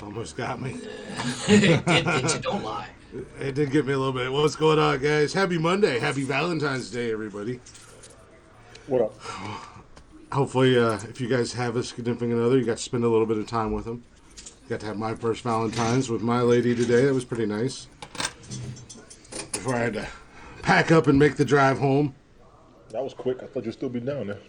Almost got me. It did things, don't lie. It did get me a little bit. What's going on, guys? Happy Monday. Happy Valentine's Day, everybody. What up? Hopefully, if you guys have a significant other, you got to spend a little bit of time with them. Got to have my first Valentine's with my lady today. That was pretty nice. Before I had to pack up and make the drive home. That was quick. I thought you'd still be down there.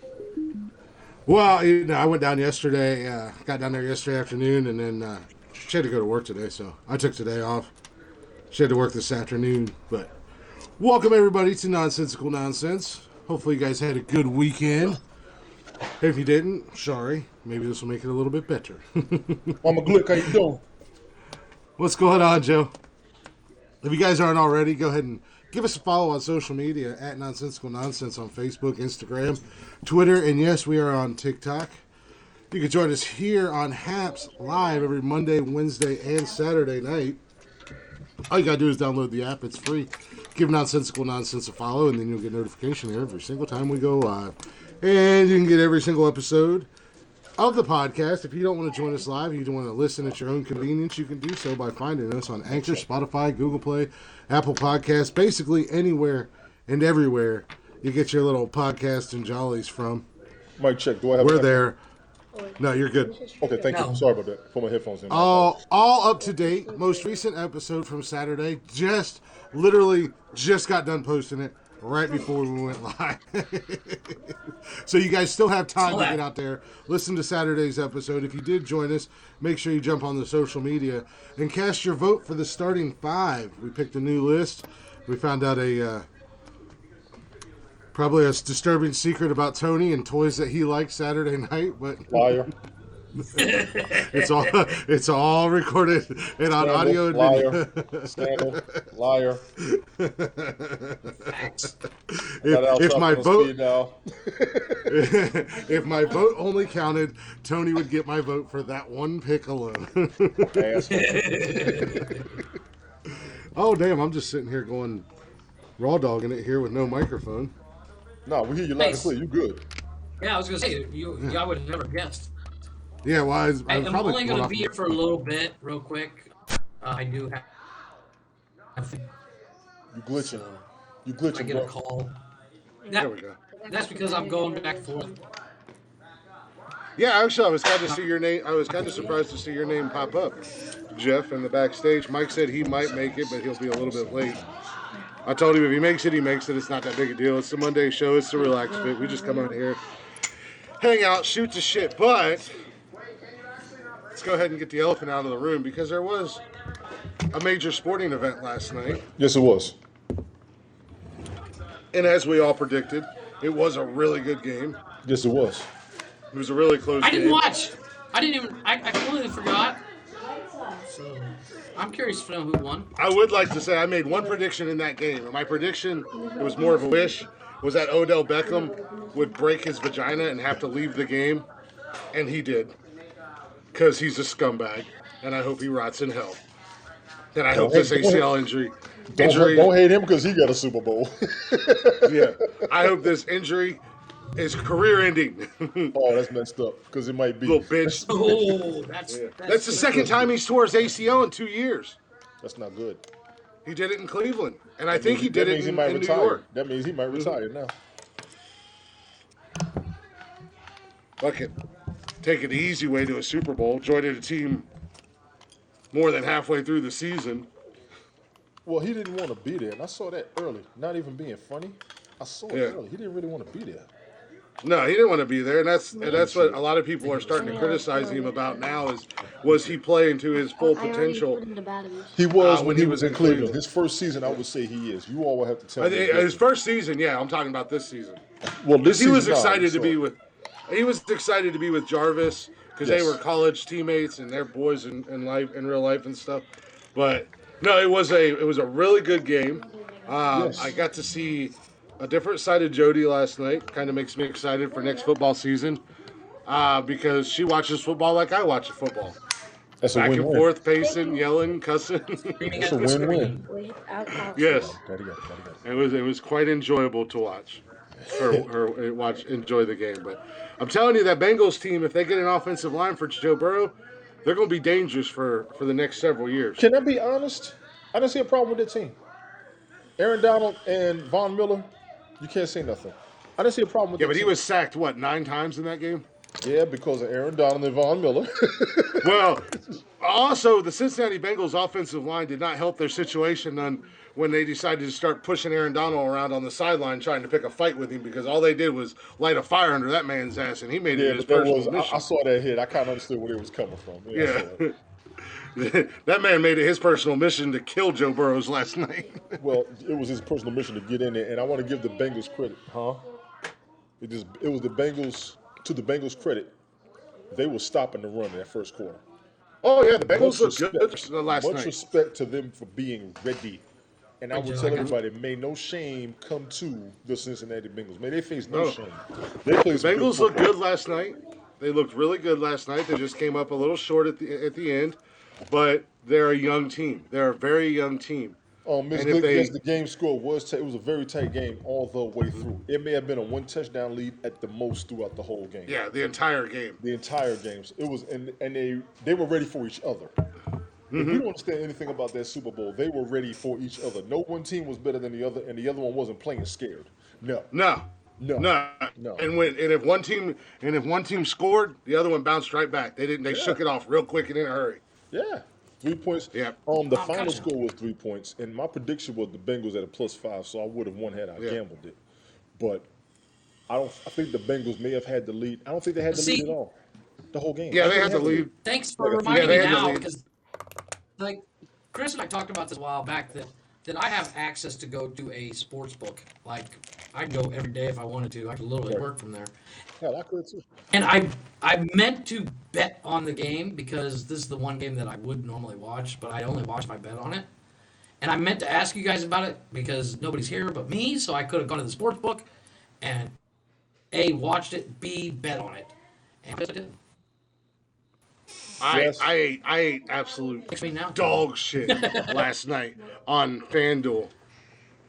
Well, I went down yesterday, got down there yesterday afternoon, and then she had to go to work today, so I took today off. She had to work this afternoon, but welcome everybody to Nonsensical Nonsense. Hopefully you guys had a good weekend. If you didn't, sorry. Maybe this will make it a little bit better. Mama Glick, how you doing? What's going on, Joe? If you guys aren't already, go ahead and give us a follow on social media at Nonsensical Nonsense on Facebook, Instagram, Twitter, and yes, we are on TikTok. You can join us here on Haps live every Monday, Wednesday, and Saturday night. All you got to do is download the app. It's free. Give Nonsensical Nonsense a follow, and then you'll get notification there every single time we go live. And you can get every single episode of the podcast. If you don't want to join us live, you don't want to listen at your own convenience, you can do so by finding us on Anchor, Spotify, Google Play, Apple Podcasts, basically anywhere and everywhere you get your little podcasts and jollies from. Mic check. Do I have? We're there. No, you're good. Okay, thank you. Sorry about that. Put my headphones in. All up to date. Most recent episode from Saturday. Literally just got done posting it right before we went live. So you guys still have time to get out there, listen to Saturday's episode. If you did join us, make sure you jump on the social media and cast your vote for the starting five. We picked a new list. We found out probably a disturbing secret about Tony and toys that he liked Saturday night, but Liar. it's all recorded and on audio and video. Scandal. Liar. If my vote if my vote only counted, Tony would get my vote for that one pick alone. Oh damn, I'm just sitting here going raw dogging it here with no microphone. No, we hear you loud and clear. You good? Yeah, I was gonna say I would have never guessed. Yeah, well, I'm probably only gonna be here for a little bit, real quick. I do have. You glitching? You glitching? I get a call. There we go. That's because I'm going back and forth. Yeah, actually, I was kind of surprised to see your name pop up, Jeff, in the backstage. Mike said he might make it, but he'll be a little bit late. I told him if he makes it, he makes it. It's not that big a deal. It's the Monday show. It's the relaxed bit. We just come out here, hang out, shoot the shit. But let's go ahead and get the elephant out of the room because there was a major sporting event last night. Yes, it was. And as we all predicted, it was a really good game. Yes, it was. It was a really close game. I didn't watch. I completely forgot. So I'm curious to know who won. I would like to say I made one prediction in that game. And my prediction, it was more of a wish, was that Odell Beckham would break his vagina and have to leave the game. And he did. Because he's a scumbag. And I hope he rots in hell. And I hope this ACL injury... Don't hate him because he got a Super Bowl. Yeah. I hope this injury is career-ending. Oh, that's messed up because it might be. Little bitch. Oh, Yeah. that's That's the second time he's tore his ACL in 2 years. That's not good. He did it in Cleveland, and I That think means he that did it means he might in New retire. York. That means he might retire now. Fuck it. Taking the easy way to a Super Bowl, joining a team more than halfway through the season. Well, he didn't want to be there, and I saw that early. Not even being funny, I saw it Yeah. early. He didn't really want to be there. No, he didn't want to be there, and that's see what it. a lot of people are starting to criticize him about now. Is was he playing to his full potential? He was when when he he was was in in Cleveland. Cleveland. His first season, I would say he is. You all will have to tell I me. think his first season, yeah, I'm talking about this season. Well, Because this he was season, excited to be with, he was excited to be with Jarvis because they Yes. were college teammates and they're boys in life, in real life and stuff. But no, it was a really good game. I Yes. got to see a different side of Jody last night. Kind of makes me excited for next football season because she watches football like I watch football. That's a Back and win-win. forth, pacing, yelling, cussing. screaming That's at a the win-win. screen. Yes, Daddy got it. Daddy got it. it was quite enjoyable to watch. Enjoy the game. But I'm telling you, that Bengals team, if they get an offensive line for Joe Burrow, they're going to be dangerous for the next several years. Can I be honest? I don't see a problem with that team. Aaron Donald and Von Miller, you can't say nothing. I didn't see a problem with Yeah, that but he team. was sacked what 9 times in that game. Yeah, because of Aaron Donald and Von Miller. Well, also the Cincinnati Bengals offensive line did not help their situation none when they decided to start pushing Aaron Donald around on the sideline trying to pick a fight with him because all they did was light a fire under that man's ass and he made it Yeah, his but that personal was I mission. saw that hit. I kind of understood where it was coming from. Yeah, I saw Yeah. it. That man made it his personal mission to kill Joe Burrows last night. Well, it was his personal mission to get in there, and I want to give the Bengals credit, huh? It was the Bengals to the Bengals' credit. They were stopping the run in that first quarter. Oh yeah, the Bengals Much looked good respect, last much night. respect to them for being ready. And I Wait, will Joe, tell I got you. everybody, may no shame come to the Cincinnati Bengals. May they face no No. shame. They played some good Bengals looked football. good last night. They looked really good last night. They just came up a little short at the end, but they're a young team. They're a very young team. Miss And if Glick, yes, they, the game score was it was a very tight game all the way through. It may have been a one touchdown lead at the most throughout the whole game. yeah, the entire game. The entire games. It was and they were ready for each other. If you don't understand anything about that Super Bowl, they were ready for each other. No one team was better than the other, and the other one wasn't playing scared. No, No, no, no. no. And if one team scored, the other one bounced right back. They didn't. They shook it off real quick and in a hurry. Yeah, 3 points. Yeah. The Oh, final gotcha. score was 3 points, and my prediction was the Bengals at a +5, so I would have won had I Yeah. gambled it. But I don't. I think the Bengals may have had the lead. I don't think they had the lead See- at all. The whole game. Yeah, I they think had the lead. Thanks for Yeah, reminding they me had the now, lead. because like Chris and I talked about this a while back that I have access to go to a sports book. Like I can go every day if I wanted to. I could literally Right. work from there. Hell, I could too. And I meant to bet on the game because this is the one game that I would normally watch, but I only watch if I bet on it. And I meant to ask you guys about it because nobody's here but me, so I could have gone to the sports book and A, watched it, B, bet on it. And I did. Yes. I ate absolute Makes me now. dog shit last night on FanDuel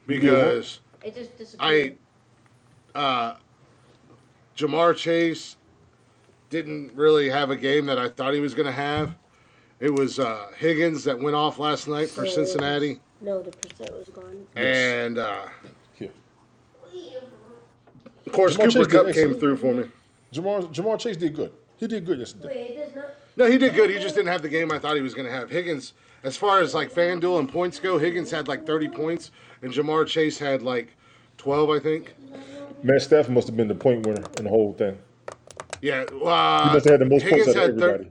because It just I disappeared. Jamar Chase didn't really have a game that I thought he was going to have. It was Higgins that went off last night for Cincinnati, No, the percent was gone. and Here. of course Jamar Cooper Chase did Cup came excellent. through for me. Jamar Chase did good. He did good yesterday. Wait, it does not. No, he did good. He just didn't have the game I thought he was going to have. Higgins, as far as like FanDuel and points go, Higgins had like 30 points, and Jamar Chase had like 12, I think. Matt Stafford must have been the point winner in the whole thing. Yeah, He must have had the most points out of everybody.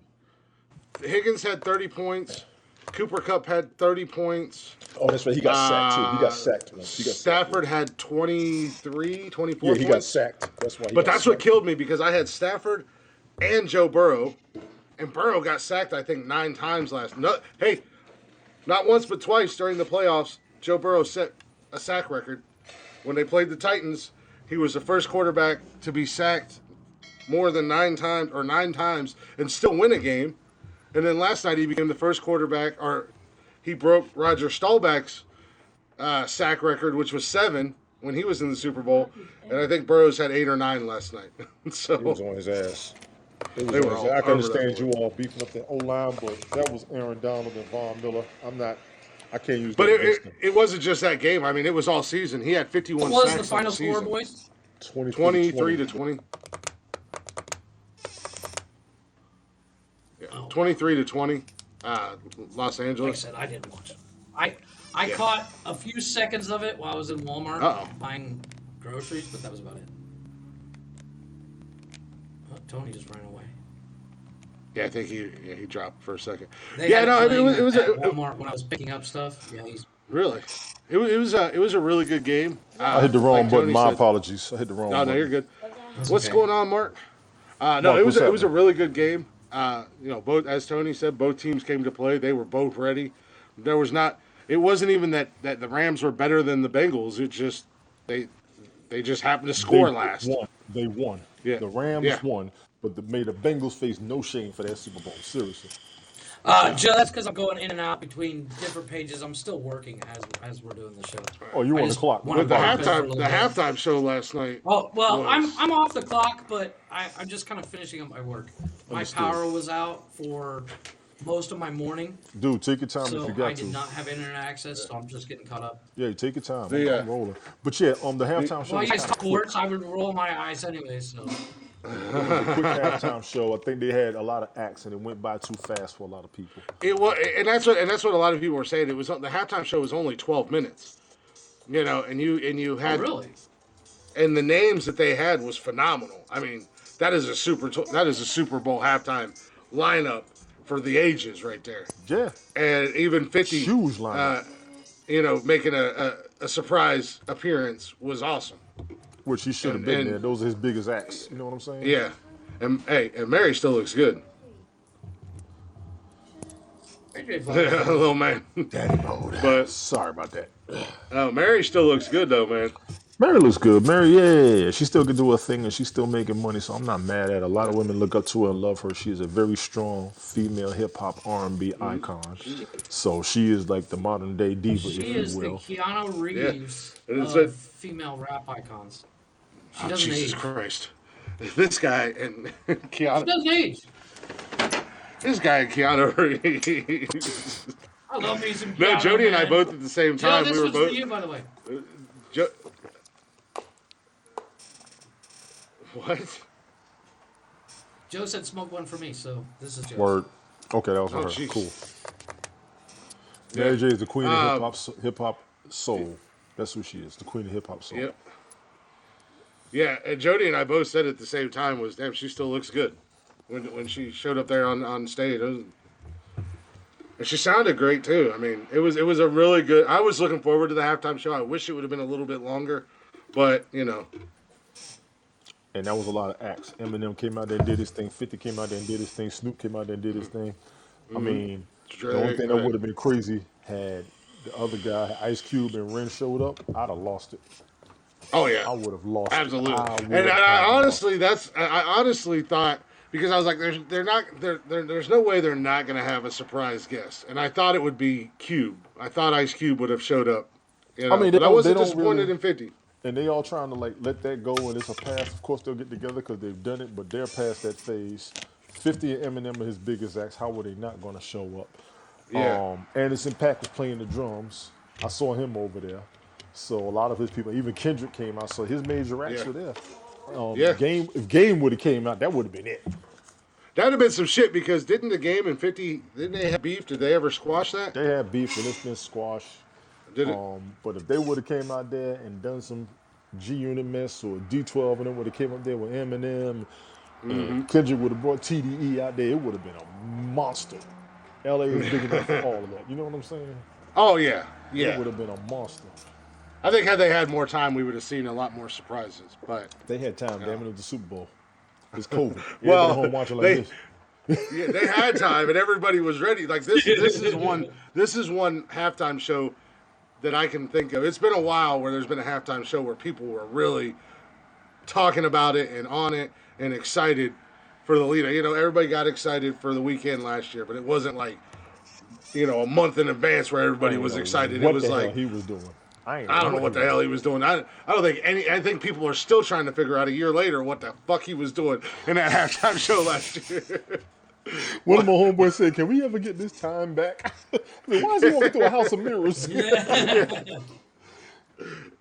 Higgins had 30 points. Cooper Cup had 30 points. Oh, that's right. He got sacked too. He got sacked once. He got sacked. Stafford had 23, 24 Yeah, he got points. sacked. That's why. But that's what killed me because I had Stafford and Joe Burrow, and Burrow got sacked, I think, 9 times last. No, hey, not once but twice during the playoffs, Joe Burrow set a sack record. When they played the Titans, he was the first quarterback to be sacked more than 9 times and still win a game. And then last night he became the first quarterback, or he broke Roger Staubach's sack record, which was 7 when he was in the Super Bowl, and I think Burrows had 8 or 9 last night. He was So on his ass. It was they on were his all ass. I can over that understand boy. you all beefing up the O line, but that was Aaron Donald and Von Miller. I can't use But that against them. it wasn't just that game. I mean, it was all season. He had 51 What was sacks the final on the score, season. boys? 23 to 20. Yeah, 23 to 20. Los Like I Angeles. said, I didn't watch it. I caught a few seconds of it while I was in Walmart Uh-oh. buying groceries, but that was about it. Oh, Tony just ran away. Yeah, I think he dropped for a second. They Yeah, had no, I mean, playing it was at Walmart when I was picking up stuff. Yeah, he's really. It was a really good game. I hit the wrong like button. Tony My said. apologies. I hit the wrong No, button. no, you're good. That's What's okay. going on, Mark? No, Mark, it was what's a happening? really good game. Both, as Tony said, both teams came to play. They were both ready. There was not. It wasn't even that the Rams were better than the Bengals. It just they just happened to score last. They won. Yeah. The Rams Yeah. won, but made the Bengals face no shame for that Super Bowl. Seriously. Joe, that's because I'm going in and out between different pages. I'm still working as we're doing the show. Oh, you I on the just clock. wanna But the pop in for a halftime little the bit. halftime show last night. Oh well, was- I'm off the clock, but I'm just kind of finishing up my work. My Understood. power was out for most of my morning, Dude, take your time if so you got I to. did not have internet access. So I'm just getting caught up. Yeah, take your time. The, I'm rolling. But yeah, the halftime show Well, was you guys kind talk of quick. sports, I would roll my eyes anyway. So It was a quick halftime show. I think they had a lot of acts, and it went by too fast for a lot of people. It was, and that's what a lot of people were saying. It was the halftime show was only 12 minutes. And you oh, had really? and the names that they had was phenomenal. I mean, that is a Super Bowl halftime lineup for the ages right there. Yeah, And even 50 huge lineup, making a surprise appearance was awesome. which he should have been and- there. Those are his biggest acts. You know what I'm saying? Yeah. And Mary still looks good. Little man. Daddy mode. But Sorry about that. Mary still looks good though, man. Mary looks good. Mary, yeah. She still can do her thing, and she's still making money, so I'm not mad at her. A lot of women look up to her and love her. She is a very strong female hip-hop R&B icon. So she is like the modern-day diva, She if is you the will. Keanu Reeves And it's of a- female rap icons. She Oh, doesn't Jesus age. Christ. This guy and She Keanu. doesn't age. This guy and Keanu Reeves. I love me some No, Keanu, Jody and I man. both at the same Joe, time. this We were was both. for you, by the way. Jo- what? Joe said smoke one for me, so this is Joe's. Word. Okay, that was for Oh, her. jeez. Cool. Mary J is the queen Um, of hip-hop soul. That's who she is, the queen of hip-hop soul. Yep. Yeah, and Jody and I both said at the same time was, damn, she still looks good when she showed up there on stage. And she sounded great too. I mean, it was a really good. I was looking forward to the halftime show. I wish it would have been a little bit longer, but And that was a lot of acts. Eminem came out there and did his thing. 50 came out there and did his thing. Snoop came out there and did his thing. I mean, the only Drake, thing that right. would have been crazy had the other guy, Ice Cube and Ren showed up, I'd have lost it. Oh yeah, I would have lost absolutely. it. I would And have I lost honestly, I honestly thought, because I was like, there's no way they're not gonna have a surprise guest, and I thought it would be Cube. I thought Ice Cube would have showed up. I mean, they but I don't- wasn't they don't disappointed really- in 50. And they all trying to like let that go, and it's a pass. Of course, they'll get together because they've done it, but they're past that phase. 50 and Eminem are his biggest acts. How were they not going to show up? Yeah. Anderson .Paak was playing the drums. I saw him over there. So a lot of his people, even Kendrick came out. So his major acts Yeah. were there. Yeah. If Game would have came out, that would have been it. That'd have been some shit because didn't the Game and 50 didn't they have beef? Did they ever squash that? They had beef and it's been squashed. Did it? But if they would have came out there and done some G Unit mess or D12 and then would have came up there with Eminem and Kendrick would have brought TDE out there, it would have been a monster. LA is big enough for all of that. You know what I'm saying? Oh yeah, It yeah. would have been a monster. I think had they had more time, we would have seen a lot more surprises. But They had time, damn it, it was the Super Bowl. It's COVID. Well, Everybody home watching like they- this. yeah, they had time and everybody was ready. Like this is one halftime show that I can think of. It's been a while where there's been a halftime show where people were really talking about it and on it and excited for the leader. Everybody got excited for the weekend last year, but it wasn't like a month in advance where everybody was excited. What It was the hell like he was doing. I don't know what the hell he was doing. I don't think any. I think people are still trying to figure out a year later what the fuck he was doing in that halftime show last year. One of my homeboys said, "Can we ever get this time back?" I mean, why is he walking through a house of mirrors? He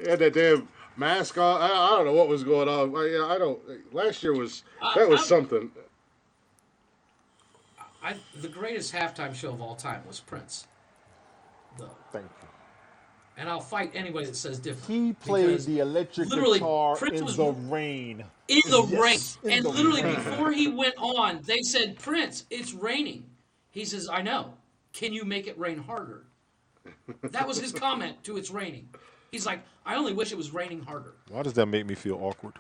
had that damn mask on. I don't know what was going on. I don't. Last year was something. The greatest halftime show of all time was Prince, though. Thank you. And I'll fight anybody that says different. He played because the electric literally, guitar Prince in was the rain. in the Yes, rain. in And the literally rain. before he went on, they said, Prince, it's raining. He says, I know. Can you make it rain harder? That was his comment to it's raining. He's like, I only wish it was raining harder. Why does that make me feel awkward?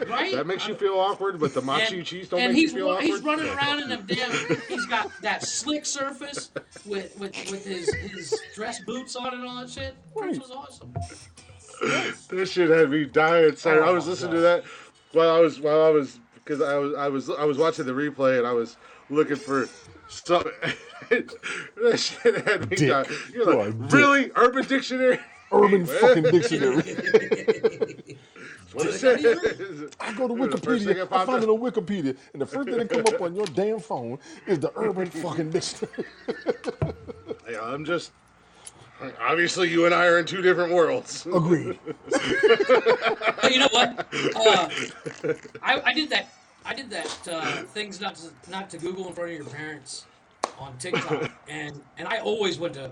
Right? That makes you feel awkward, but the machi cheese don't make you feel awkward. He's running around in them damn. He's got that slick surface with his dress boots on and all that shit. Prince was awesome. This shit had me dying. Sorry, Oh I was my listening God. to that while I was because I was watching the replay and I was looking for something. That shit had me Dick. dying. You're You like, are a dick. really? Urban Dictionary? Urban fucking dictionary. What it says. I go to The first thing Wikipedia. I popped find up. it on Wikipedia, and the first thing that come up on your damn phone is the Urban fucking dictionary. Yeah, I'm just. Obviously, you and I are in two different worlds. Agreed. But you know what? I did that. I did that things not to Google in front of your parents on TikTok, and I always went to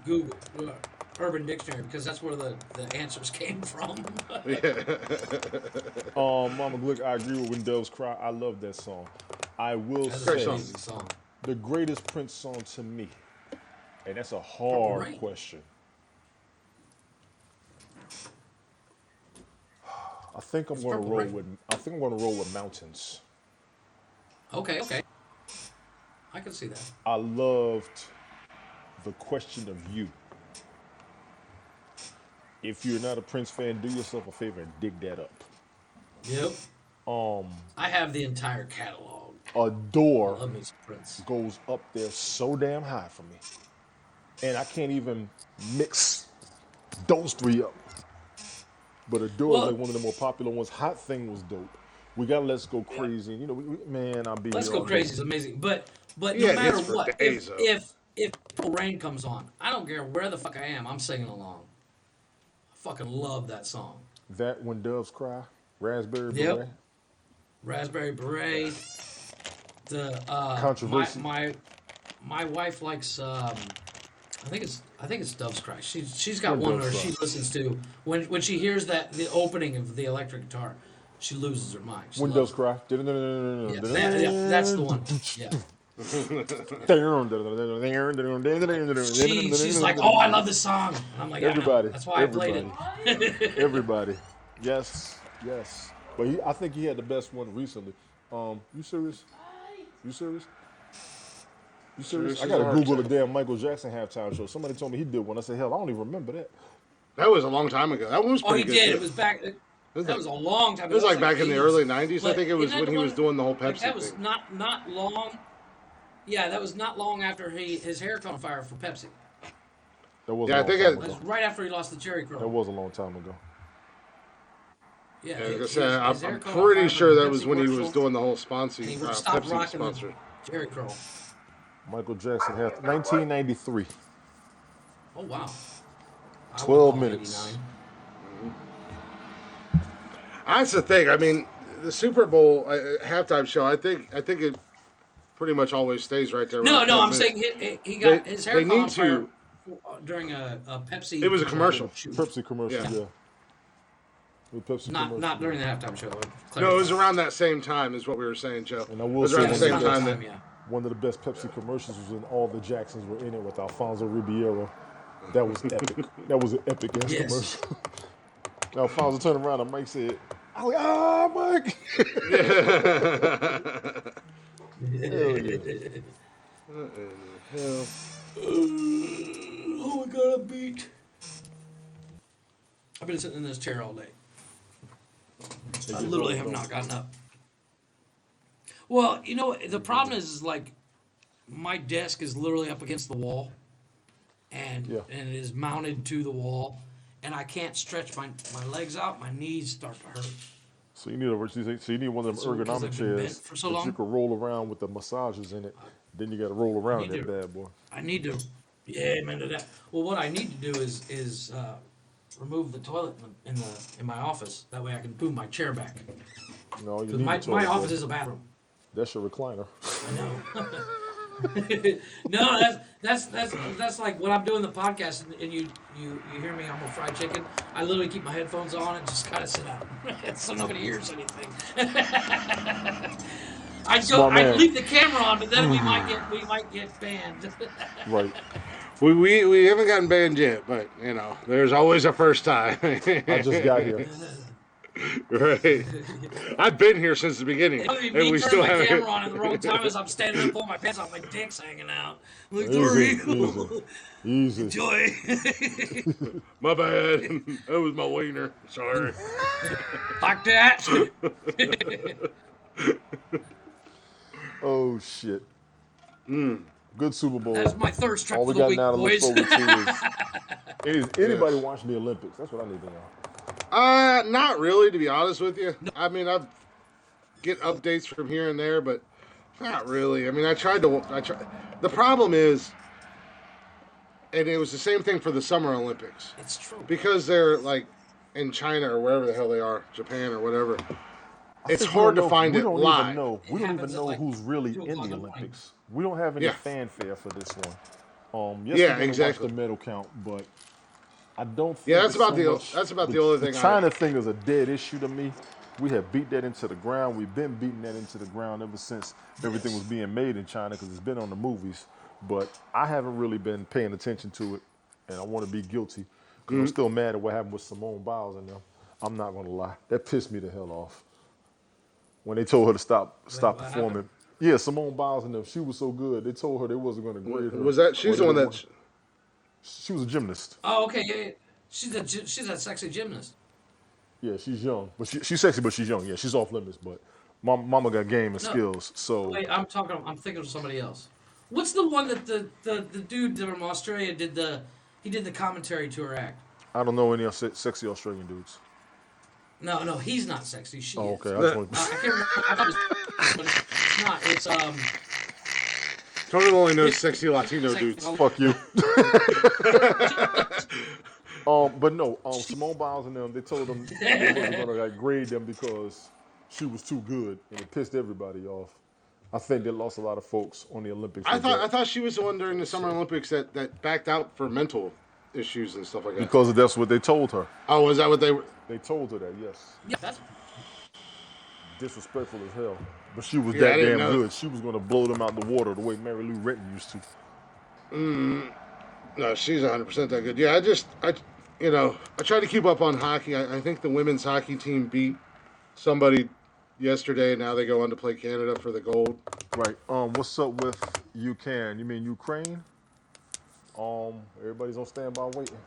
Google Urban Dictionary because that's where the answers came from. Mama Glick, I agree with When Doves Cry. I love that song. I will That's say an amazing song. the greatest Prince song to me, and that's a hard Rain. question. I think I'm going to Purple roll Rain. with. I think I'm going to roll with Mountains. Okay. I can see that. I loved the question of you. If you're not a Prince fan, do yourself a favor and dig that up. Yep. I have the entire catalog. A door Love me some Prince. goes up there so damn high for me, and I can't even mix those three up. But Adore is Well- like one of the more popular ones. Hot Thing was dope. We got Let's Go Crazy. You know, man, I'll be Let's here Go all day. Crazy is amazing, but Yeah, no it matter hits for what, days, though. if Purple Rain comes on, I don't care where the fuck I am, I'm singing along. I fucking love that song. That When Doves Cry, Raspberry Yep. Beret. Raspberry Beret. The Controversy. my wife likes I think it's Dove's Cry. She's got When one Doves where Cry. she listens to when she hears that the opening of the electric guitar, she loses her mind. She When loves Doves Cry. it. Yeah, that's the one. Yeah. She's like, oh, I love this song. And I'm like, yeah, I know. Everybody. That's why I played it. Everybody. Yes. But I think he had the best one recently. You serious? You serious? You serious? Serious I as gotta a heart Google the attack. damn Michael Jackson halftime show. Somebody told me he did one. I said, hell, I don't even remember that. That was a long time ago. That one was Oh, he pretty good. did. too. It was back. That was a long time It was ago. like back in the 80s. early 90s. I But think it was isn't that when the he was one- doing the whole like, Pepsi that was thing. not long. Yeah, that was not long after his hair caught on fire for Pepsi. That was Yeah, I a long think time That was ago. right after he lost the Cherry That Crow. was a long time ago. Yeah, Yeah, like I his said, hair I'm caught on pretty fire sure for that the was Pepsi when he was commercial, doing the whole sponsor, and he stopped Pepsi rocking sponsor. the Cherry Crow. Michael Jackson had 1993. Oh wow. 12 minutes. 89. That's the thing. I mean, the Super Bowl halftime show. I think it pretty much always stays right there. No, around 12 I'm minutes. saying he got They- his hair they caught on need fire to- during a Pepsi. It was a commercial. shoot. Pepsi commercial, Yeah. yeah. The Pepsi commercial. Not during the halftime show. No, it was around that same time, is what we were saying, Joe. And I It will was say around the one same thing. time. time, That, yeah. One of the best Pepsi commercials was when all the Jacksons were in it with Alfonso Ribeiro. That was epic. That was an epic ass Yes. commercial. Alfonso turned around and Mike said, I was like, ah, Mike. Hell yeah. hell. Oh my god, I'm beat. I've been sitting in this chair all day. I literally have not gotten up. Well, you know, the problem is like my desk is literally up against the wall. and Yeah. and it is mounted to the wall, and I can't stretch my legs out. My knees start to hurt. So you need one of them So because ergonomic I've been bent chairs for so that you long, can roll around with the massages in it. Then you got to roll I around need that to. bad boy. I need to. Yeah, man. That. Well, what I need to do is remove the toilet in my office. That way I can move my chair back. No, you Because need the my toilet office boy. is a bathroom. That's your recliner. I know. No, that's like when I'm doing the podcast and you hear me. I'm a fried chicken. I literally keep my headphones on and just kind of sit out so nobody hears anything. Smart I'd man. leave the camera on, but then we might get banned. Right. We haven't gotten banned yet, but you know, there's always a first time. I just got here. Right. I've been here since the beginning, Only and me we turning still my haven't. camera on at the wrong time as I'm standing there pulling my pants off, my dick's hanging out. Like, Easy, sorry. easy. Enjoy. My bad. That was my wiener. Sorry. Like that. Oh shit. Good Super Bowl. That's my thirst trap All for we the got week, now to look boys. forward to is anybody watching the Olympics? That's what I need to know. Not really, to be honest with you. I mean, I get updates from here and there, but not really. I mean, I tried. The problem is, and it was the same thing for the Summer Olympics, It's true. because they're like in China or wherever the hell they are, Japan or whatever. It's think we hard to don't know- find we it don't live. Even know, we don't even happens at, know like, who's really 2 in o'clock the in the morning. Olympics. We don't have any Yeah. fanfare for this one. Yes, Yeah, we're gonna exactly. watch the medal count, but I don't think Yeah, that's it's about so the much, that's about the only thing. The China thing is a dead issue to me. We have beat that into the ground. We've been beating that into the ground ever since everything was being made in China because it's been on the movies. But I haven't really been paying attention to it, and I want to be guilty because I'm still mad at what happened with Simone Biles and them. I'm not going to lie. That pissed me the hell off when they told her to stop what performing. happened? Yeah, Simone Biles and them. She was so good. They told her they wasn't going to grade her. Was that she's the one that? She was a gymnast. Oh, okay. Yeah. She's a sexy gymnast. Yeah, she's young, but she's sexy, but she's young. Yeah, she's off limits, but mama got game and No. skills. So Wait, I'm thinking of somebody else. What's the one that the dude from Australia did the commentary to her act? I don't know any sexy Australian dudes. No, he's not sexy. She Oh, is. okay. I just want I can't remember. I thought it was, but it's not. It's Tony only knows sexy Latino dudes. fuck you. But no, Simone Biles and them, they told them they wasn't gonna grade them because she was too good, and it pissed everybody off. I think they lost a lot of folks on the Olympics. I with that. thought she was the one during the Summer Olympics that backed out for mental issues and stuff like that. because that's what they told her. Oh, was that what they were? They told her that, yes. yeah, that's Disrespectful as hell. But she was Yeah, I that didn't damn know. good. She was gonna blow them out the water the way Mary Lou Retton used to. No, she's 100% that good. Yeah, I try to keep up on hockey. I think the women's hockey team beat somebody yesterday, and now they go on to play Canada for the gold. Right. What's up with UCAN? You mean Ukraine? Everybody's on standby waiting.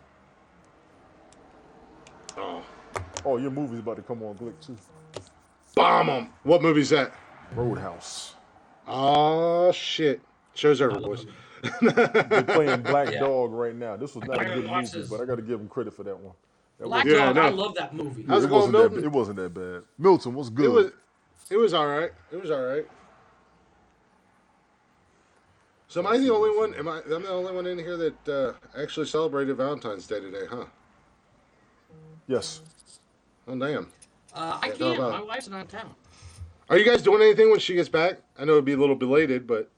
Oh, your movie's about to come on Glick too. Bomb them. What movie's that? Roadhouse. Oh shit! Show's over, boys. They're playing Black Yeah. Dog right now. This was not a I good watched movie, this. but I got to give them credit for that one. Black Yeah, Dog. no. I love that movie. How's it It going, wasn't Milton? that. It wasn't that bad. Milton, what's good? It was all right. It was all right. So am I the only one? I'm the only one in here that actually celebrated Valentine's Day today, huh? Yes. Oh damn! I Yeah, can't. how about- My wife's not in town. Are you guys doing anything when she gets back? I know it'd be a little belated, but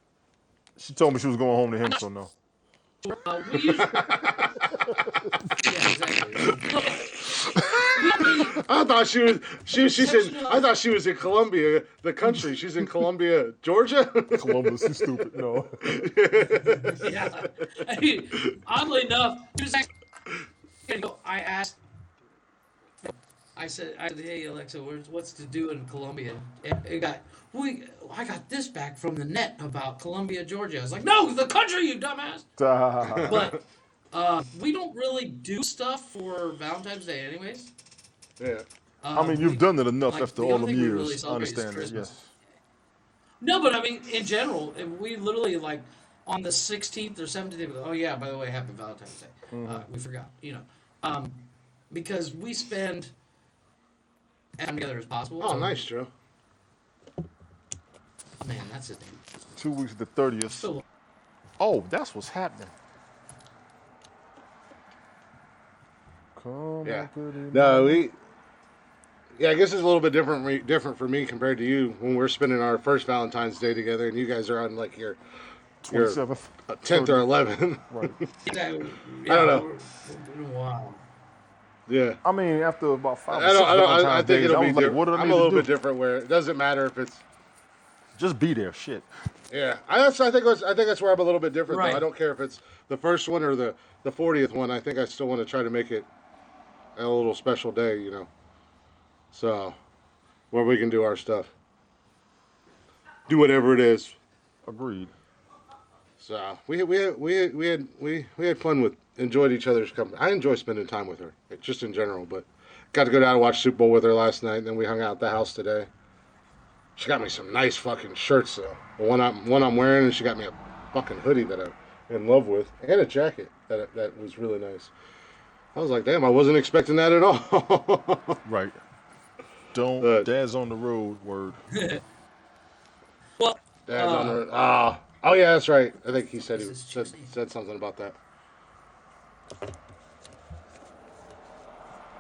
She told me she was going home to him, so no. We usually... yeah, exactly. I thought she's in. I thought she was in Columbia, the country. She's in Columbia, Georgia. Columbus, you stupid. No. Yeah. I mean, oddly enough, she was actually, I asked. I said, hey Alexa, what's to do in Colombia? And it got, I got this back from the net about Columbia, Georgia. I was like, no, the country, you dumbass. But we don't really do stuff for Valentine's Day, anyways. Yeah. I mean, you've done it enough like, after the all only them thing we years. really I celebrate is understand that, Christmas. yes. No, but I mean, in general, we literally like on the 16th or 17th, they go, oh yeah, by the way, happy Valentine's Day. We forgot, because we spend as time together as possible. Oh, so, nice, Joe. Man, that's his name. 2 weeks to the 30th. Phil. Oh, that's what's happening. Come Yeah. on, pretty No, mama. Yeah, I guess it's a little bit different for me compared to you when we're spending our first Valentine's Day together, and you guys are on like your 27th. 10th or 30th. 11th. Right. Yeah, I don't know. Wow. Yeah. I mean, after about 5 or I 6 don't. I Valentine's think days, it'll I be was like, different. what do I I'm need a to little do? bit different where it doesn't matter if it's. Just be there. Shit. Yeah, I think that's where I'm a little bit different Right. though. I don't care if it's the first one or the 40th one. I think I still want to try to make it a little special day, So, where we can do our stuff, do whatever it is. Agreed. So we had fun with enjoyed each other's company. I enjoy spending time with her, just in general. But got to go down and watch Super Bowl with her last night. And then we hung out at the house today. She got me some nice fucking shirts though. The one I'm wearing, and she got me a fucking hoodie that I'm in love with, and a jacket that was really nice. I was like, damn, I wasn't expecting that at all. Right. Don't. But- Dad's on the road. Word. Well, Dad's on the oh yeah, that's right. I think he said What's this chick's name? said something about that.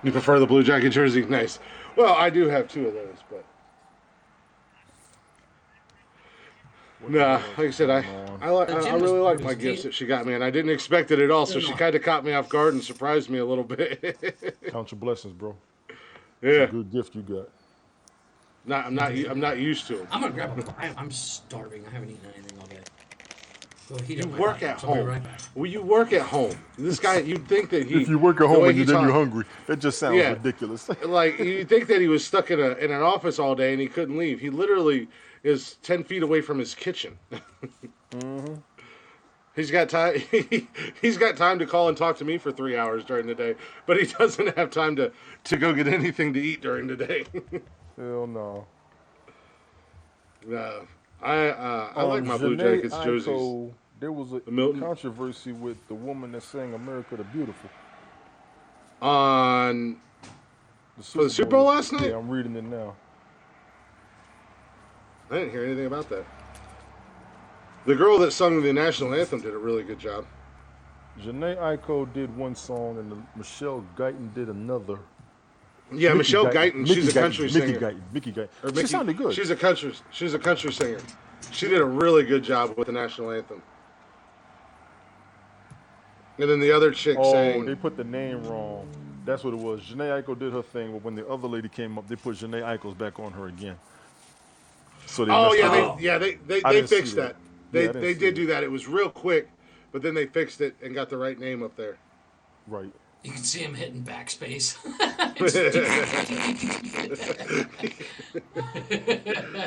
You prefer the blue jacket jersey? Nice. Well, I do have two of those, but nah, like I said, I really like my gifts that she got me, and I didn't expect it at all. So she kind of caught me off guard and surprised me a little bit. Count your blessings, bro. Yeah, Good gift you got. I'm not used to them. I'm gonna grab a. I'm starving. I haven't eaten anything all day. Go heat You up my work body. at So I'll be home. right back. Well, you work at home. This guy, you'd think that he. If you work at the home way and he then you're talk- hungry, that just sounds Yeah. ridiculous. Like you think that he was stuck in an office all day and he couldn't leave. He literally is 10 feet away from his kitchen. He's got time. He's got time to call and talk to me for 3 hours during the day, but he doesn't have time to go get anything to eat during the day. Hell no. No, I like my Blue Jhené Jackets jerseys. Aiko, there was a Milton? controversy with the woman that sang "America the Beautiful." On For the Super Bowl last night? Yeah, I'm reading it now. I didn't hear anything about that. The girl that sung the national anthem did a really good job. Jhené Aiko did one song, and Michelle Guyton did another. Yeah, Mickey Michelle Guyton. She's a country singer. Mickey Guyton. Or She Mickey- sounded good. She's a country singer. She did a really good job with the national anthem. And then the other chick sang. They put the name wrong. That's what it was. Jhené Aiko did her thing, but when the other lady came up, they put Jhené Aiko's back on her again. So they Oh messed yeah, it up. they I didn't see fixed that. that. Yeah, I They didn't see did that. do that. It was real quick, but then they fixed it and got the right name up there. Right. You can see him hitting backspace.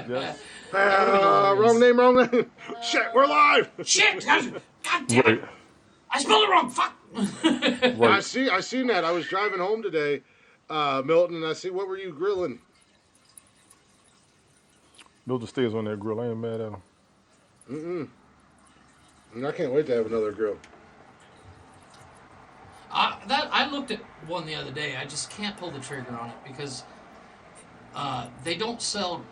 Yeah. Wrong name. Shit, we're live. Shit! God damn it! I spelled it wrong. Fuck. I seen that. I was driving home today, Milton, and I see what were you grilling? Milton stays on that grill. I ain't mad at him. And I can't wait to have another grill. I looked at one the other day. I just can't pull the trigger on it because they don't sell.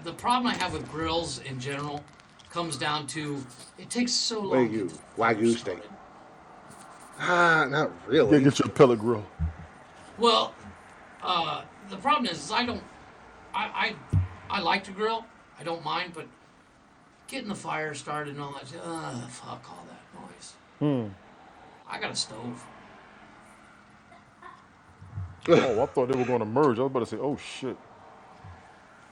The problem I have with grills in general comes down to it takes so long. to Wagyu steak. Not You really. gotta get your pellet grill. Well, the problem is I don't. I like to grill. I don't mind, but getting the fire started and all that. Fuck all that noise. I got a stove. Oh, I thought they were going to merge. I was about to say, oh shit.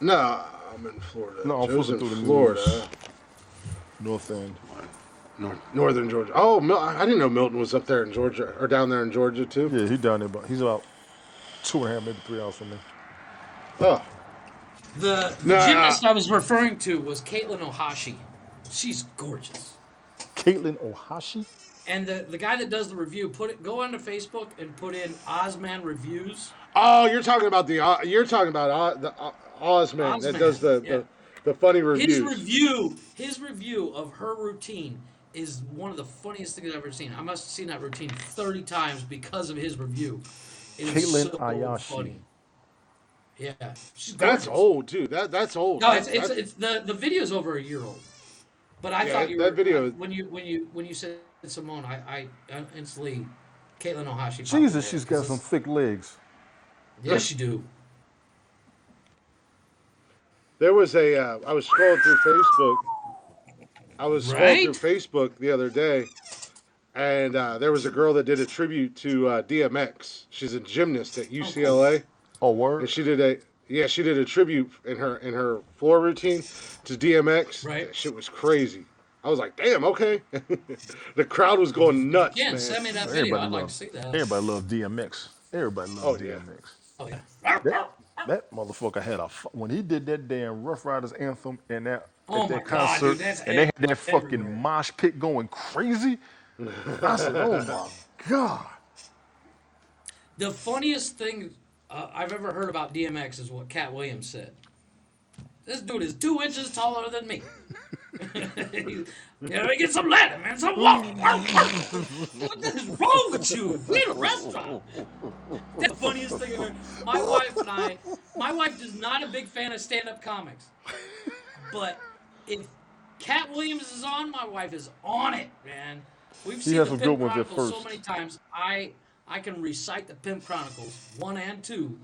No, I'm in Florida. No, I'm Joe's flipping in through the Florida. news. North End. Northern Georgia. Oh, I didn't know Milton was up there in Georgia or down there in Georgia too. Yeah, he's down there, but he's about 2.5, maybe 3 hours from me. Oh, The No, gymnast I was referring to was Caitlin Ohashi. She's gorgeous. Caitlin Ohashi? And the guy that does the review, go onto Facebook and put in Ozman Reviews. you're talking about the Ozman that Ozman, does the the funny His reviews. review of her routine is one of the funniest things I've ever seen. I must have seen that routine 30 times because of his review. It is Caitlin so Ayashi. funny. Yeah, she's That's gorgeous. old too. That's old. No, That's it's the video's over a year old. But I yeah. thought you That were video. when you said Simone, I instantly Caitlin Ohashi popped in my Jesus, head, she's 'cause got some thick legs. yes, you do. There was a. I was scrolling through Facebook. I was scrolling through Right? Facebook the other day, and there was a girl that did a tribute to DMX. She's a gymnast at Oh, cool. UCLA, Oh, and word? she did a tribute in her floor routine to DMX. Right? That shit was crazy. I was like, damn, okay. The crowd was going nuts, Again, man. send me that video. Everybody I'd like to loves. see that. Everybody loves DMX. Everybody Oh loves yeah. DMX. Oh yeah. That motherfucker had when he did that damn Rough Riders anthem and that Oh at my that god, dude, concert, that's and they had that fucking everywhere. mosh pit going crazy. I said, "Oh my god!" The funniest thing I've ever heard about DMX is what Cat Williams said. This dude is 2 inches taller than me. Can we get some Latin, man? Some water. What is wrong with you? We in a restaurant. That's the funniest thing ever. My wife is not a big fan of stand-up comics. But if Cat Williams is on, my wife is on it, man. We've seen has the some good Pimp ones at Chronicles so first. many times. I can recite the Pimp Chronicles 1 and 2.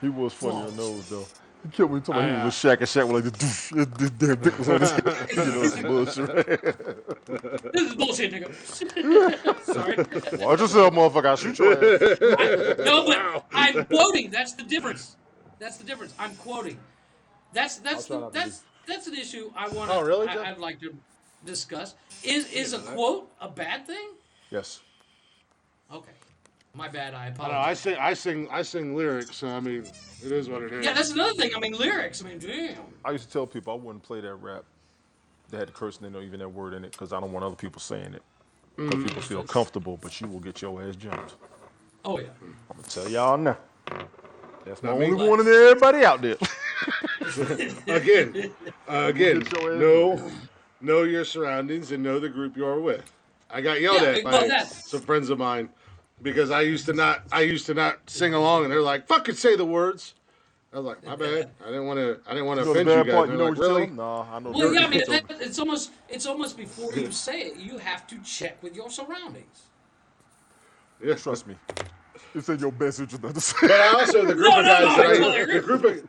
He was funny on Flawless. those though. He killed me talking about he was with Shaq and Shaq was like this damn dick was on his head. You know, some bullshit. Right? This is bullshit, nigga. Sorry. Watch yourself, motherfucker. I'll shoot your ass. No, but I'm quoting. That's the difference. That's the difference. I'm quoting. That's try not to that's an issue I want. Oh, really, to. Jeff? I'd like to discuss. Is a quote a bad thing? Yes. Okay, my bad. I I don't know, apologize. I sing lyrics, so I mean, it is what it is. Yeah, that's another thing. I mean, lyrics. I mean, damn. I used to tell people I wouldn't play that rap that had the curse and they know even that word in it because I don't want other people saying it. Because people feel comfortable, but you will get your ass jumped. Oh yeah. I'm gonna tell y'all now. That's my Not me. only warning to everybody out there. Again, Get your ass know your surroundings and know the group you are with. I got yelled Yeah, at well, by that- some friends of mine because I used to not sing along, and they're like, "Fucking say the words." I was like, "My bad. I didn't want to You know the offend you bad guys." part, They're you know like, what you're really? telling? Nah, I know. Well, yeah. I mean, So- it's almost before you say it, you have to check with your surroundings. Yeah. Trust me. It's in your best interest not to say. But I also the group No, of no, guys no, that I totally agree.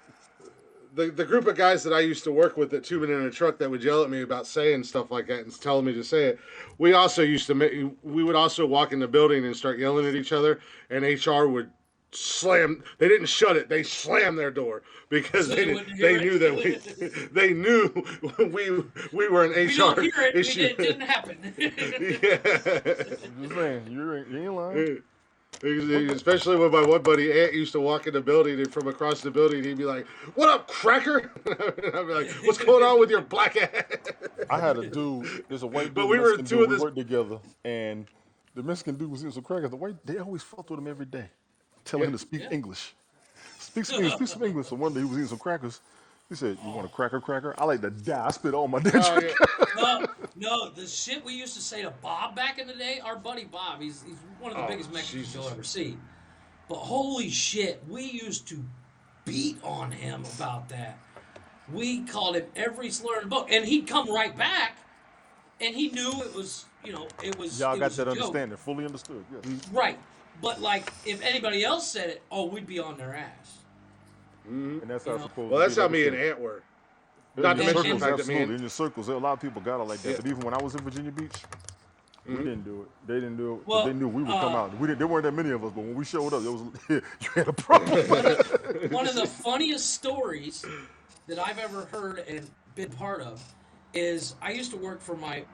the group of guys that I used to work with that 2 men in a truck that would yell at me about saying stuff like that and telling me to say it. We also used to we would also walk in the building and start yelling at each other, and HR would slam. They didn't shut it. They slammed their door because So they they wouldn't hear they it. knew that they knew we were an We don't HR hear it. issue. It didn't happen. Yeah. I'm just saying, you ain't lying. Especially when my one buddy Ant used to walk in the building, and from across the building he'd be like, "What up, cracker?" And I'd be like, "What's going on with your black ass?" I had a dude, there's a white dude, But we were Mexican two dude, of we this- worked together, and the Mexican dude was eating some crackers. The white, they always fucked with him every day, telling him to speak English. Speak some English. So one day he was eating some crackers. He said, "You want a cracker? I like to die. I spit all my damn Oh, yeah. No, the shit we used to say to Bob back in the day, our buddy Bob, he's one of the Oh, biggest Mexicans Jesus. you'll ever see. But holy shit, we used to beat on him about that. We called him every slur in the book, and he'd come right back, and he knew it was, it was. Y'all it got was that a joke. understanding, fully understood. Yes. Right. But like, if anybody else said it, we'd be on their ass. And that's how it's supposed Well, to that's be. how me Like and I said. Ant were. In Not to the mention the circles, fact that me absolutely. and In the circles, a lot of people got it like that. Yeah. But even when I was in Virginia Beach, we didn't do it. They didn't do it. 'Cause Well, they knew we would come out. There weren't that many of us, but when we showed up, there was you had a problem. One of the funniest stories that I've ever heard and been part of is I used to work for my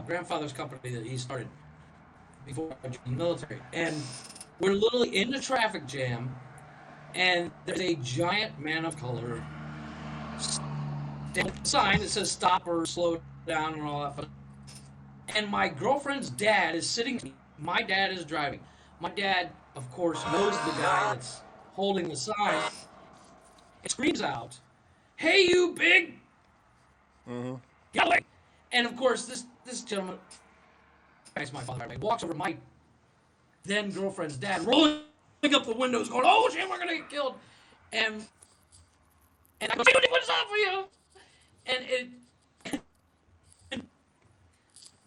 grandfather's company that he started before I joined the military, and we're literally in the traffic jam, and there's a giant man of color sign that says stop or slow down and all that fun. And my girlfriend's dad is sitting. My dad is driving. My dad, of course, knows the guy that's holding the sign. It screams out, "Hey, you big, get away!" And of course, this gentleman, thanks my father, walks over to my then girlfriend's dad, rolling up the windows, going, "Oh shit, we're gonna get killed!" And I go, "Dude, what's up for you?" And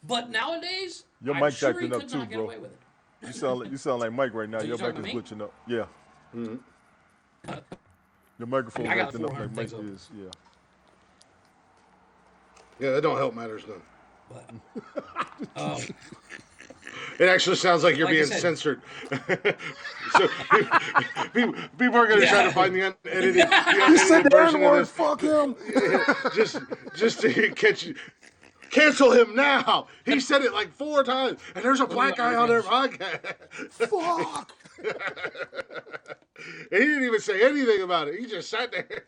but nowadays, Your I'm mic's sure he acting up could too, not get bro. away with it. You sound like Mike right now. So you Your mic talking is to me? glitching up. Yeah. Your microphone's I got acting up 400 like Mike things open. is. Yeah. Yeah, that don't help matters none. But, It actually sounds like you're Like I being said- censored. So people are going to try to find the unedited version of this. Fuck him. just to catch you. Cancel him now. He said it like 4 times, and there's a black guy on their podcast. Fuck. And he didn't even say anything about it. He just sat there.